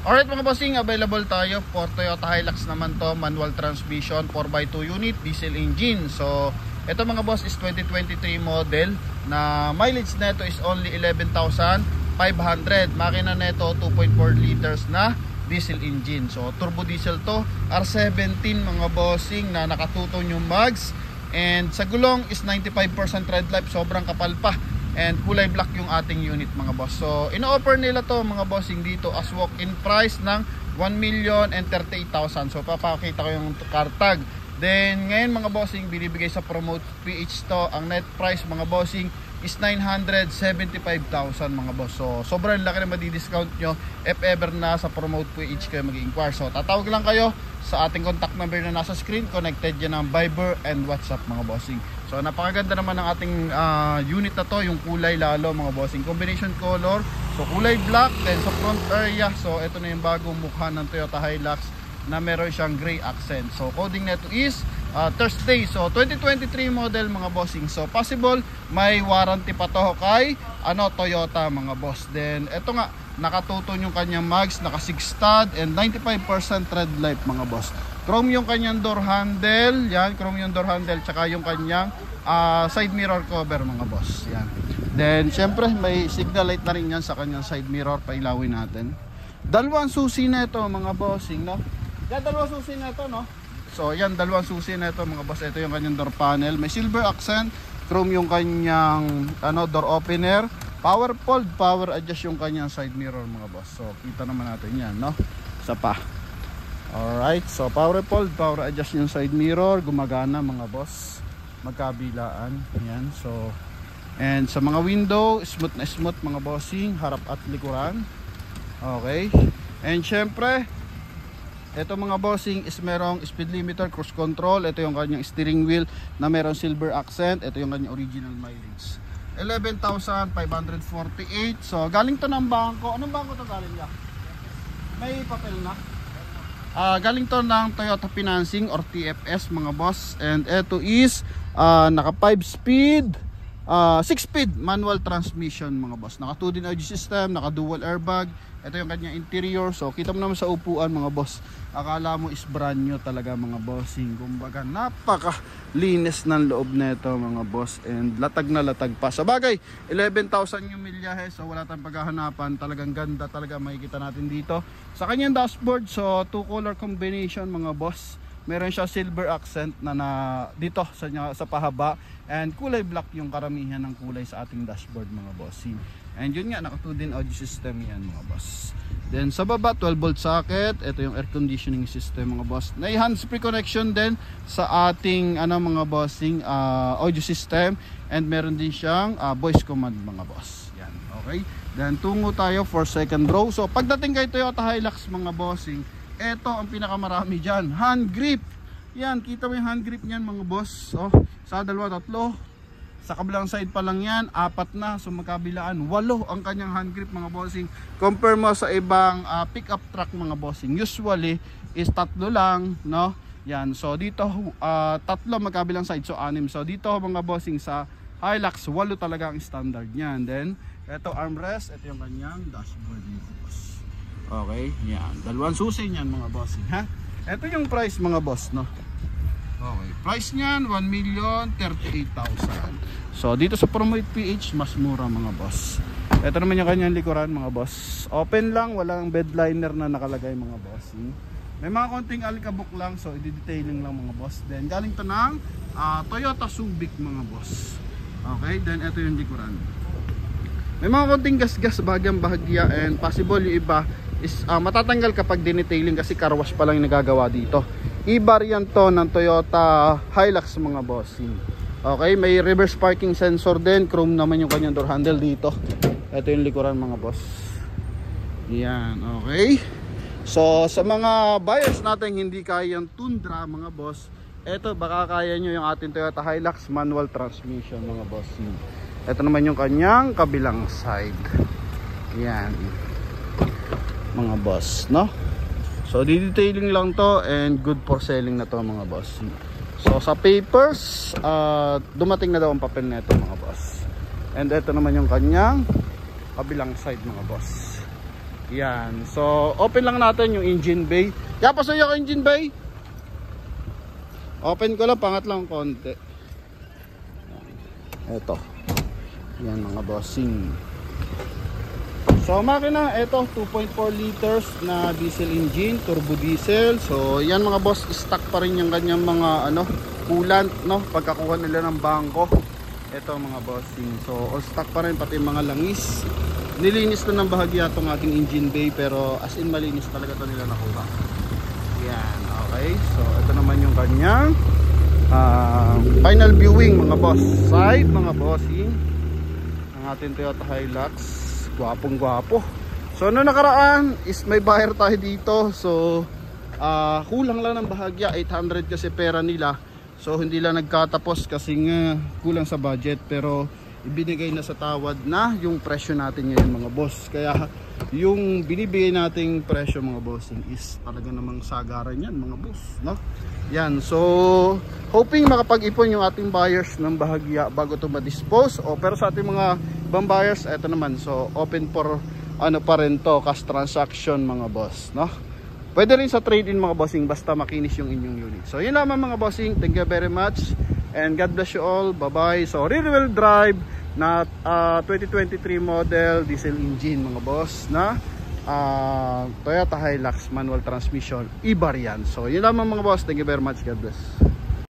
Alright mga bossing, available tayo for Toyota Hilux naman to, manual transmission, 4x2 unit, diesel engine. So ito mga boss is 2023 model na mileage neto is only 11,500. Makina neto 2.4 liters na diesel engine. So turbo diesel to, R17 mga bossing na nakatuton yung mags. And sa gulong is 95% red light, sobrang kapal pa. And kulay black yung ating unit mga boss. So ino-offer nila to mga bossing dito as walk-in price ng 1,038,000. So papakita ko yung car tag. Then ngayon mga bossing, binibigay sa Promote PH to. Ang net price mga bossing is 975,000 mga boss. So sobrang laki na madi-discount nyo if ever na sa Promote PH kayo mag-inquire. So tatawag lang kayo sa ating contact number na nasa screen. Connected yan ng Viber and WhatsApp mga bossing. So napakaganda naman ng ating unit na to, yung kulay lalo mga bossing, combination color. So kulay black, then sa front area, so ito na yung bagong mukha ng Toyota Hilux na meron siyang gray accent. So coding nito is Thursday. So 2023 model mga bossing. So possible may warranty pa to kay Toyota mga boss. Then ito nga, nakatuton yung kanyang mags, naka 6 stud and 95% red light mga boss. Chrome yung kanyang door handle, yan, chrome yung door handle, tsaka yung kanyang side mirror cover mga boss, yan. Then syempre may signal light na rin yan sa kanyang side mirror, pailawin natin. Dalawang susi na ito mga bossing, no? Yan, dalawang susi na ito, no? So yan, dalawang susi na ito mga boss. Ito yung kanyang door panel, may silver accent, chrome yung kanyang door opener, power fold, power adjust yung kanyang side mirror mga boss. So kita naman natin yan, no? Sa pa. Alright, so power fold, power adjust yung side mirror, gumagana mga boss, magkabilaan, yan. So and sa mga window, smooth na smooth mga bossing, harap at likuran. Okay, and syempre ito mga bossing is merong speed limiter, cruise control. Ito yung kanyang steering wheel na merong silver accent. Ito yung kanyang original mileage, 11,548. So galing to ng bangko. Anong bangko to galing niya? May papel na. Galing to ng Toyota Financing or TFS mga boss. And ito is naka 5 speed, 6 speed manual transmission mga boss. Naka 2 din audio system, naka dual airbag. Ito yung kanyang interior. So kita mo naman sa upuan mga boss, akala mo is brand new talaga mga bossing. Kumbaga napaka linis ng loob nito mga boss, and latag na latag pa. Sa bagay 11,000 yung milyahe, so wala tayong paghahanapan. Talagang ganda talaga makikita natin dito sa kanyang dashboard. So 2 color combination mga boss. Meron siya silver accent na dito sa pahaba, and kulay black yung karamihan ng kulay sa ating dashboard mga bossing. And yun nga, naka 2 din audio system yan mga boss. Then sa baba 12 volt socket. Ito yung air conditioning system mga boss. Na hands free connection din sa ating mga bossing audio system, and meron din siyang voice command mga boss. Yan, okay. Then tungo tayo for second row. So pagdating kay Toyota Hilux mga bossing, ito ang pinakamarami dyan, hand grip. Yan, kita mo yung hand grip niyan mga boss. Oh, sa dalawa, tatlo. Sa kabilang side pa lang yan, 4 na. So magkabilaan, 8 ang kanyang hand grip mga bossing. Compare mo sa ibang pickup truck mga bossing, usually is 3 lang, no? Yan, so dito 3 magkabilang side, so 6. So dito mga bossing sa Hilux, 8 talaga ang standard niyan. Then ito armrest, ito yung kanyang dashboard mga boss. Okay, yan, dalawang susi niyan mga bossing, ha? Ito yung price mga boss, no? Okay, price niyan 1,038,000. So dito sa Promote PH mas mura mga boss. Ito naman yung kanyang likuran mga boss. Open lang, walang bed liner na nakalagay mga boss. May mga konting alikabok lang, so i-detailing lang mga boss. Then galing to ng Toyota Subic mga boss. Okay, then ito yung likuran. May mga konting gas-gas bahagyang bahagya, and possible yung iba is matatanggal kapag dinetailing kasi car wash pa lang yung nagagawa dito. I-variant to ng Toyota Hilux mga bossing. Okay, may reverse parking sensor din. Chrome naman yung kanyang door handle dito. Ito yung likuran mga boss. Yan, okay. So sa mga buyers natin hindi kaya yung Tundra mga boss, ito baka kaya nyo yung ating Toyota Hilux manual transmission mga bossing. Ito naman yung kanyang kabilang side. Yan mga boss, no? So detailing lang to, and good for selling na to mga boss. So sa papers, dumating na daw ang papel nito mga boss. And ito naman yung kanyang kabilang side mga boss. Yan. So, open lang natin yung engine bay. Kaya pasuyo ko engine bay. Open ko lang, pangat lang konti. Ito. Yan mga bossing. So, makina, ito 2.4 liters na diesel engine, turbo diesel. So, yan mga boss, stock pa rin yung kanyang mga coolant, no? Pagkakuha nila ng bangko. Ito mga bossing. So, all stock pa rin, pati mga langis. Nilinis na ng bahagya itong ating engine bay, pero as in malinis talaga ito nila nakuha. Yan, okay. So, ito naman yung kanyang final viewing mga boss. Side mga bossing. Ang ating Toyota Hilux. Gwapong gwapo. So, ano nakaraan is may buyer tayo dito. So, kulang lang ng bahagya. 800 kasi pera nila. So, hindi lang nagkatapos kasi kulang sa budget. Pero, ibinigay na sa tawad na yung presyo natin ngayon mga boss. Kaya yung binibigay nating presyo mga bossing is talaga namang sagaran yan mga boss, no? Yan, so hoping makapag-ipon yung ating buyers ng bahagya bago ito ma-dispose. Pero sa ating mga ibang buyers, eto naman, so open for pa rin to, cash transaction mga boss, no? Pwede rin sa trade-in mga bossing basta makinis yung inyong unit. So yun naman mga bossing, thank you very much and God bless you all. Bye bye. So rear wheel drive na 2023 model diesel engine mga boss na Toyota Hilux manual transmission, e-variant. So yun lamang mga boss, thank you very much, God bless.